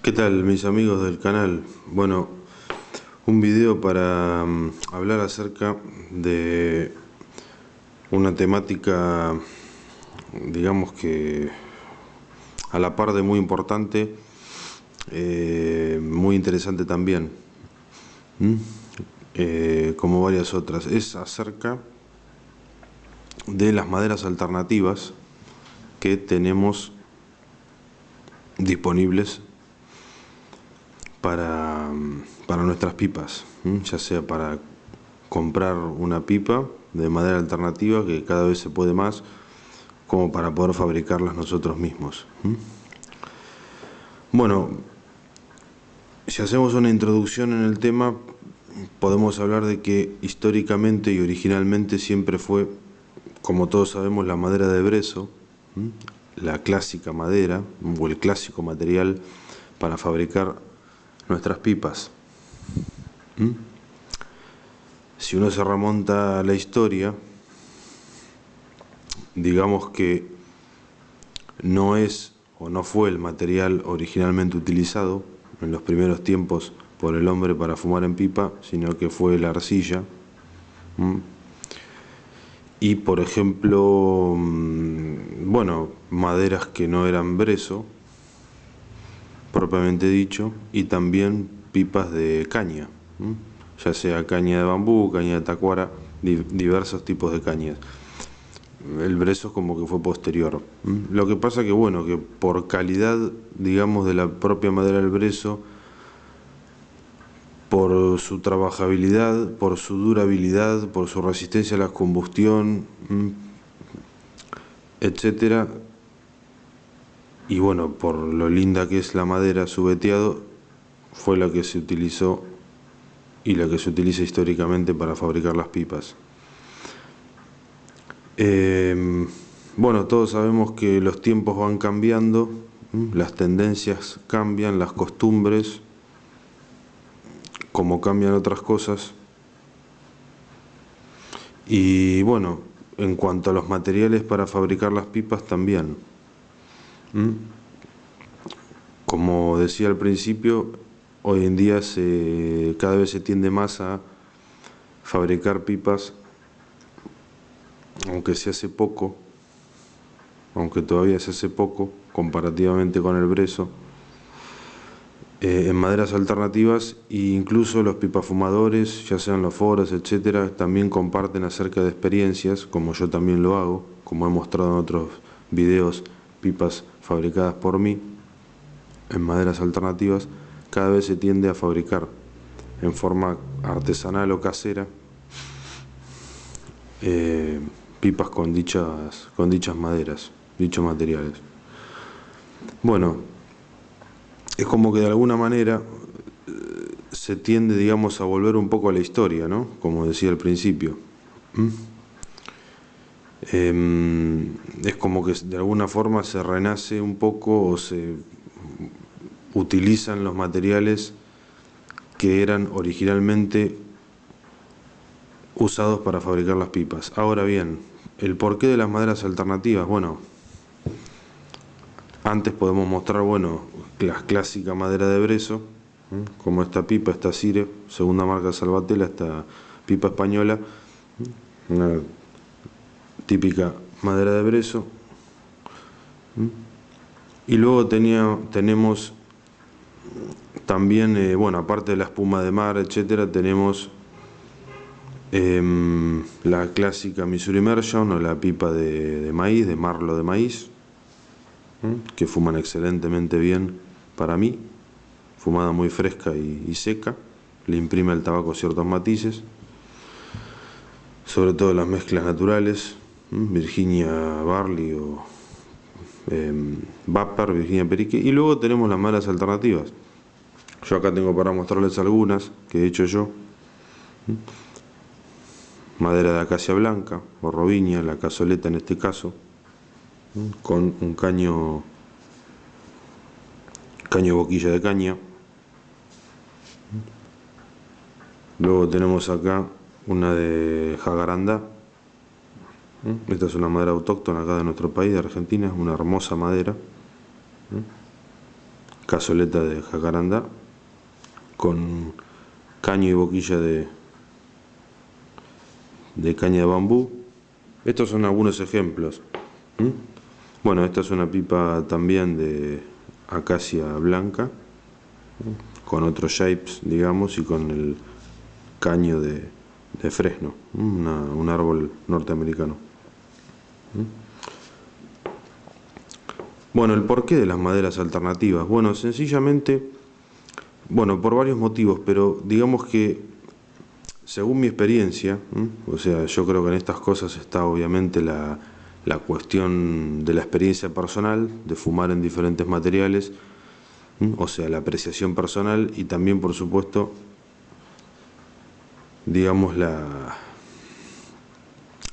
¿Qué tal, mis amigos del canal? Bueno, un video para hablar acerca de una temática, digamos que a la par de muy importante, muy interesante también, como varias otras. Es acerca de las maderas alternativas que tenemos disponibles para nuestras pipas, ya sea para comprar una pipa de madera alternativa, que cada vez se puede más, como para poder fabricarlas nosotros mismos. Bueno, si hacemos una introducción en el tema, podemos hablar de que históricamente y originalmente siempre fue, como todos sabemos, la madera de brezo, la clásica madera o el clásico material para fabricar nuestras pipas. Si uno se remonta a la historia, digamos que no es o no fue el material originalmente utilizado en los primeros tiempos por el hombre para fumar en pipa, sino que fue la arcilla. Y por ejemplo, bueno, maderas que no eran brezo, propiamente dicho, y también pipas de caña, ya sea caña de bambú, caña de tacuara, diversos tipos de cañas. El brezo como que fue posterior. Lo que pasa que bueno, que por calidad, digamos, de la propia madera del brezo, por su trabajabilidad, por su durabilidad, por su resistencia a la combustión, etcétera, y bueno, por lo linda que es la madera, su veteado, fue la que se utilizó y la que se utiliza históricamente para fabricar las pipas. Bueno, todos sabemos que los tiempos van cambiando, las tendencias cambian, las costumbres, como cambian otras cosas. Y bueno, en cuanto a los materiales para fabricar las pipas también. Como decía al principio, hoy en día cada vez se tiende más a fabricar pipas, aunque se hace poco, aunque todavía se hace poco comparativamente con el brezo, en maderas alternativas, e incluso los pipafumadores, ya sean los foros, etcétera, también comparten acerca de experiencias, como yo también lo hago, como he mostrado en otros videos, pipas fabricadas por mí en maderas alternativas. Cada vez se tiende a fabricar en forma artesanal o casera pipas con dichas maderas, dichos materiales. Bueno, es como que de alguna manera se tiende, digamos, a volver un poco a la historia, ¿no? Como decía al principio. Es como que de alguna forma se renace un poco o se utilizan los materiales que eran originalmente usados para fabricar las pipas. Ahora bien, el porqué de las maderas alternativas, bueno, antes podemos mostrar, bueno, la clásica madera de brezo, como esta pipa, esta Cire, segunda marca Salvatella, esta pipa española, una típica madera de brezo. Y luego tenemos también, bueno, aparte de la espuma de mar, etcétera, tenemos la clásica Missouri Immersion o la pipa de maíz, de marlo de maíz, que fuman excelentemente bien para mí, fumada muy fresca y seca, le imprime al tabaco ciertos matices, sobre todo las mezclas naturales, Virginia Barley o Vapor, Virginia Perique. Y luego tenemos las maderas alternativas. Yo acá tengo para mostrarles algunas que he hecho yo. Madera de acacia blanca o robinia, la cazoleta en este caso, con un caño boquilla de caña. Luego tenemos acá una de jacarandá. Esta es una madera autóctona acá de nuestro país, de Argentina, una hermosa madera, cazoleta de jacarandá con caño y boquilla de caña de bambú. Estos son algunos ejemplos. Bueno, esta es una pipa también de acacia blanca, con otros shapes, digamos, y con el caño de fresno, un árbol norteamericano. Bueno, el porqué de las maderas alternativas. Bueno, sencillamente, bueno, por varios motivos, pero digamos que según mi experiencia, o sea, yo creo que en estas cosas está obviamente la cuestión de la experiencia personal, de fumar en diferentes materiales, o sea, la apreciación personal y también, por supuesto, digamos,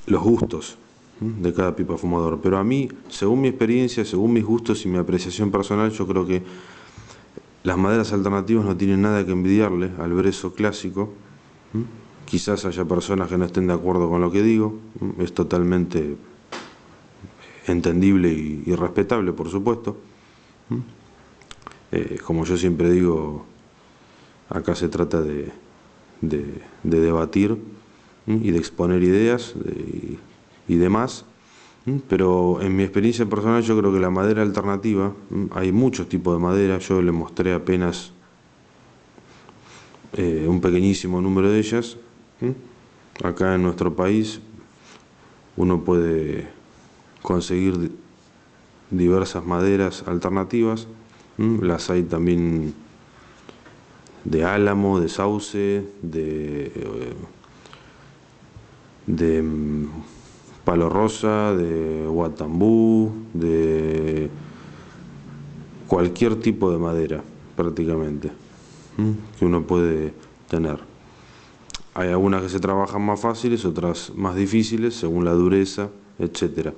los gustos de cada pipa fumador. Pero a mí, según mi experiencia, según mis gustos y mi apreciación personal, yo creo que las maderas alternativas no tienen nada que envidiarle al brezo clásico. Quizás haya personas que no estén de acuerdo con lo que digo, es totalmente entendible y respetable, por supuesto. Como yo siempre digo, acá se trata de debatir y de exponer ideas y demás, pero en mi experiencia personal yo creo que la madera alternativa, hay muchos tipos de madera, yo le mostré apenas un pequeñísimo número de ellas. Acá en nuestro país uno puede conseguir diversas maderas alternativas, las hay también de álamo, de sauce, de palo rosa, de guatambú, de cualquier tipo de madera prácticamente que uno puede tener. Hay algunas que se trabajan más fáciles, otras más difíciles según la dureza, etcétera.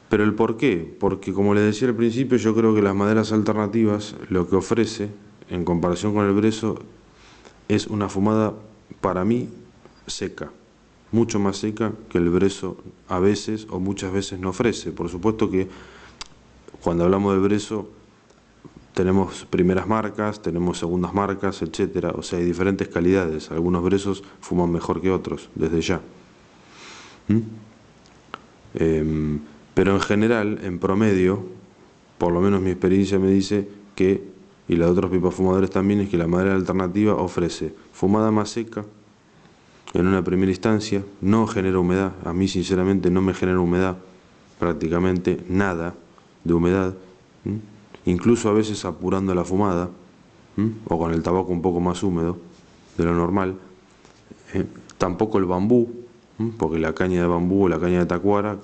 Pero el por qué, porque como les decía al principio, yo creo que las maderas alternativas lo que ofrece en comparación con el brezo es una fumada, para mí, seca, mucho más seca que el brezo a veces o muchas veces no ofrece. Por supuesto que cuando hablamos del brezo tenemos primeras marcas, tenemos segundas marcas, etcétera, o sea, hay diferentes calidades. Algunos brezos fuman mejor que otros, desde ya. Pero en general, en promedio, por lo menos mi experiencia me dice que, y la de otros pipafumadores también, es que la madera alternativa ofrece fumada más seca en una primera instancia, no genera humedad. A mí sinceramente no me genera humedad, prácticamente nada de humedad, incluso a veces apurando la fumada, o con el tabaco un poco más húmedo de lo normal. Tampoco el bambú, porque la caña de bambú o la caña de tacuara,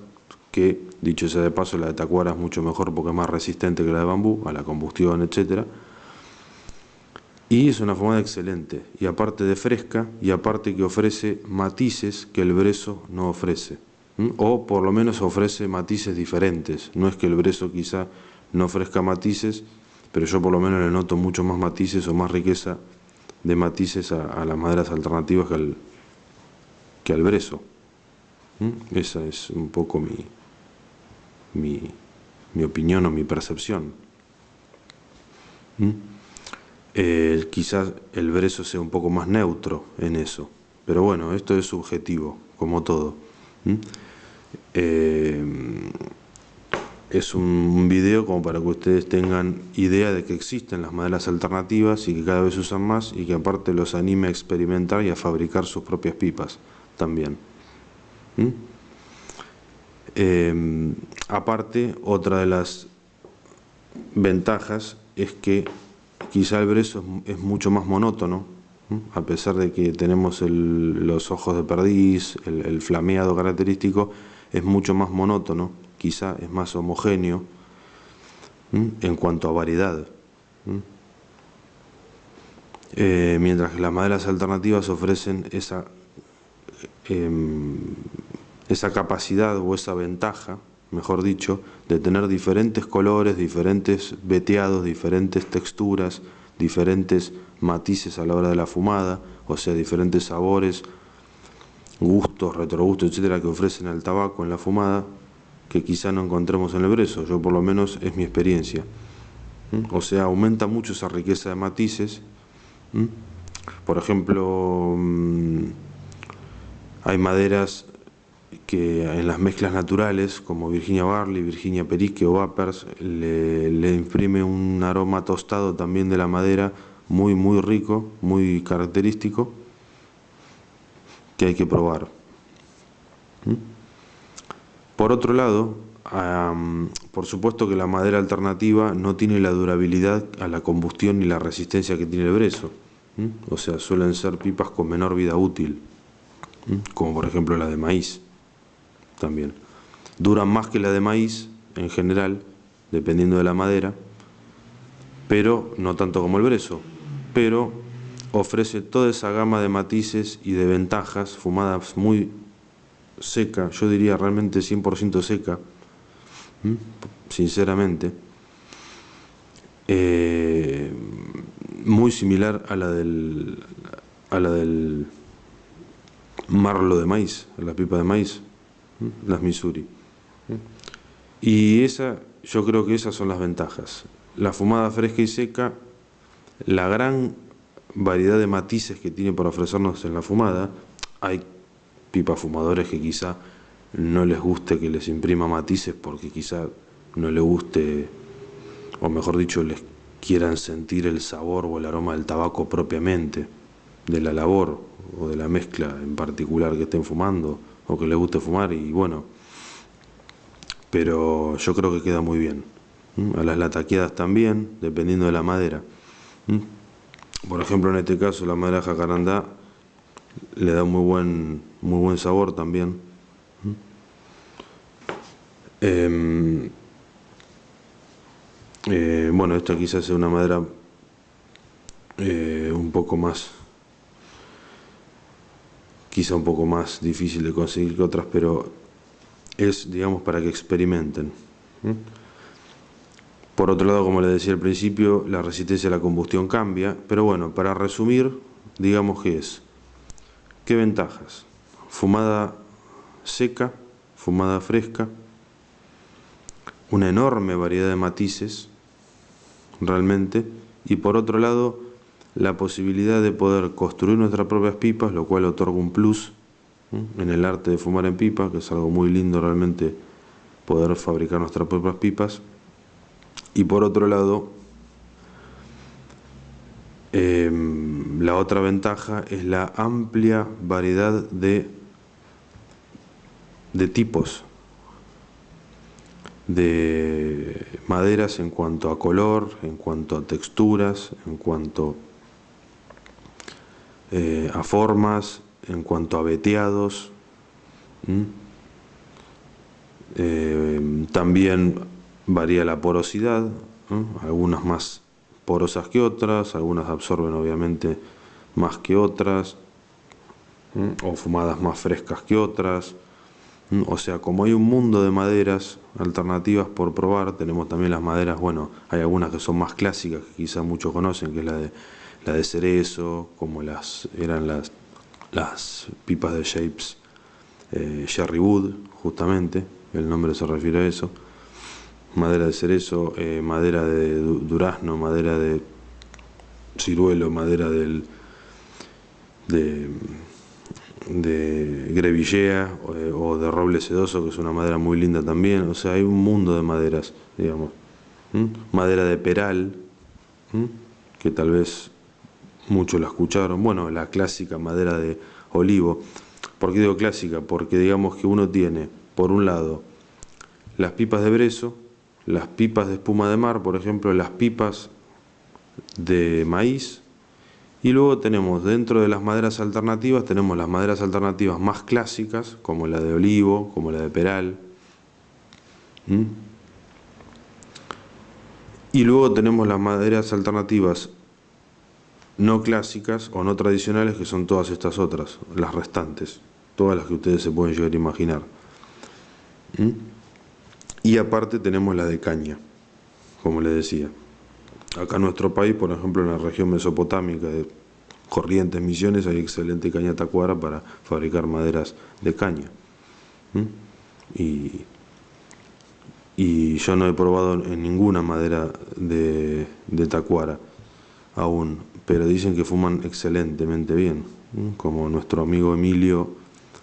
que dicho sea de paso, la de tacuara es mucho mejor porque es más resistente que la de bambú a la combustión, etcétera. Y es una fumada excelente, y aparte de fresca, y aparte que ofrece matices que el brezo no ofrece, o por lo menos ofrece matices diferentes. No es que el brezo quizá no ofrezca matices, pero yo por lo menos le noto mucho más matices o más riqueza de matices a las maderas alternativas que al brezo. Esa es un poco mi opinión o mi percepción. Quizás el brezo sea un poco más neutro en eso, pero bueno, esto es subjetivo, como todo. Es un video como para que ustedes tengan idea de que existen las maderas alternativas y que cada vez se usan más, y que aparte los anime a experimentar y a fabricar sus propias pipas también. Aparte, otra de las ventajas es que quizá el brezo es mucho más monótono, a pesar de que tenemos los ojos de perdiz, el flameado característico, es mucho más monótono, quizá es más homogéneo en cuanto a variedad. Mientras que las maderas alternativas ofrecen esa capacidad o esa ventaja, mejor dicho, de tener diferentes colores, diferentes veteados, diferentes texturas, diferentes matices a la hora de la fumada, o sea, diferentes sabores, gustos, retrogustos, etcétera, que ofrecen al tabaco en la fumada, que quizá no encontremos en el brezo. Yo por lo menos es mi experiencia. O sea, aumenta mucho esa riqueza de matices. Por ejemplo, hay maderas que en las mezclas naturales, como Virginia Barley, Virginia Perique o Vapers, le imprime un aroma tostado también de la madera muy, muy rico, muy característico, que hay que probar. Por otro lado, por supuesto que la madera alternativa no tiene la durabilidad a la combustión ni la resistencia que tiene el brezo. O sea, suelen ser pipas con menor vida útil, como por ejemplo la de maíz también. Duran más que la de maíz en general, dependiendo de la madera, pero no tanto como el brezo. Pero ofrece toda esa gama de matices y de ventajas, fumadas muy seca, yo diría realmente 100% seca, sinceramente, muy similar a la del marlo de maíz, a la pipa de maíz, las Missouri. Y yo creo que esas son las ventajas. La fumada fresca y seca, la gran variedad de matices que tiene para ofrecernos en la fumada. Hay pipas fumadores que quizá no les guste que les imprima matices porque quizá no les guste, o mejor dicho, les quieran sentir el sabor o el aroma del tabaco propiamente, de la labor o de la mezcla en particular que estén fumando o que les guste fumar, y bueno, pero yo creo que queda muy bien. A las lataqueadas también, dependiendo de la madera. Por ejemplo, en este caso la madera jacarandá le da muy buen sabor también. Bueno, esta quizás es una madera un poco más, quizá un poco más difícil de conseguir que otras, pero es, digamos, para que experimenten. Por otro lado, como les decía al principio, la resistencia a la combustión cambia, pero bueno, para resumir, digamos que es, ¿qué ventajas? Fumada seca, fumada fresca, una enorme variedad de matices, realmente, y por otro lado, la posibilidad de poder construir nuestras propias pipas, lo cual otorga un plus en el arte de fumar en pipa, que es algo muy lindo realmente poder fabricar nuestras propias pipas. Y por otro lado, la otra ventaja es la amplia variedad de tipos de maderas en cuanto a color, en cuanto a texturas, en cuanto a formas, en cuanto a veteados. También varía la porosidad, algunas más porosas que otras, algunas absorben obviamente más que otras, o fumadas más frescas que otras. O sea, como hay un mundo de maderas alternativas por probar, tenemos también las maderas, bueno, hay algunas que son más clásicas, que quizá muchos conocen, que es la de cerezo, como eran las pipas de Shapes Cherry Wood, justamente, el nombre se refiere a eso. Madera de cerezo, madera de durazno, madera de ciruelo, madera de grevillea o de roble sedoso, que es una madera muy linda también. O sea, hay un mundo de maderas, digamos. Madera de peral, que tal vez muchos la escucharon. Bueno, la clásica madera de olivo. ¿Por qué digo clásica? Porque digamos que uno tiene, por un lado, las pipas de brezo, las pipas de espuma de mar, por ejemplo, las pipas de maíz, y luego tenemos dentro de las maderas alternativas, tenemos las maderas alternativas más clásicas, como la de olivo, como la de peral. Y luego tenemos las maderas alternativas no clásicas o no tradicionales, que son todas estas otras, las restantes, todas las que ustedes se pueden llegar a imaginar. Y aparte tenemos la de caña, como les decía. Acá en nuestro país, por ejemplo, en la región mesopotámica de Corrientes, Misiones, hay excelente caña tacuara para fabricar maderas de caña. Y y yo no he probado en ninguna madera de tacuara aún, pero dicen que fuman excelentemente bien, como nuestro amigo Emilio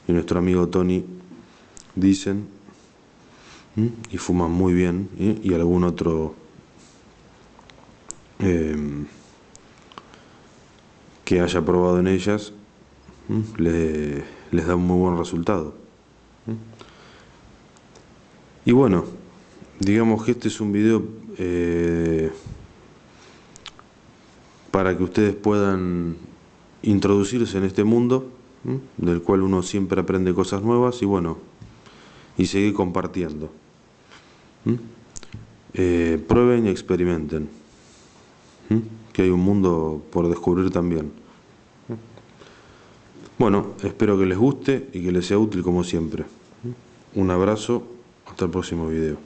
y nuestro amigo Tony dicen, y fuman muy bien, y algún otro que haya probado en ellas les da un muy buen resultado. Y bueno, digamos que este es un video para que ustedes puedan introducirse en este mundo, del cual uno siempre aprende cosas nuevas y bueno, y seguir compartiendo. Prueben y experimenten, que hay un mundo por descubrir también. Bueno, espero que les guste y que les sea útil como siempre. Un abrazo, hasta el próximo video.